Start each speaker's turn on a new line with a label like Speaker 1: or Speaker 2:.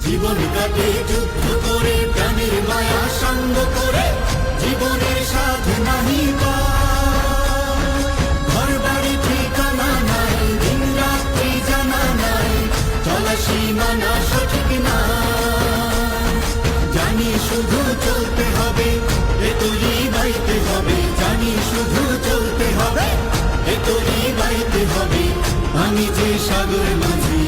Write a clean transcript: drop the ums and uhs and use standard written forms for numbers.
Speaker 1: জীবন কাটে যুদ্ধ করে, প্রাণের মায়া সঙ্গ করে, জীবনের সাধ নাহি পায়। ঘর বাড়ি ঠিকানা নাই, দিন রাত্রি জানা নাই, চলা সীমানা সঠিক না। জানি শুধু চলতে হবে, এতই বাইতে হবে। জানি শুধু চলতে হবে, এতই বাইতে হবে। আমি যে সাগর মাঝি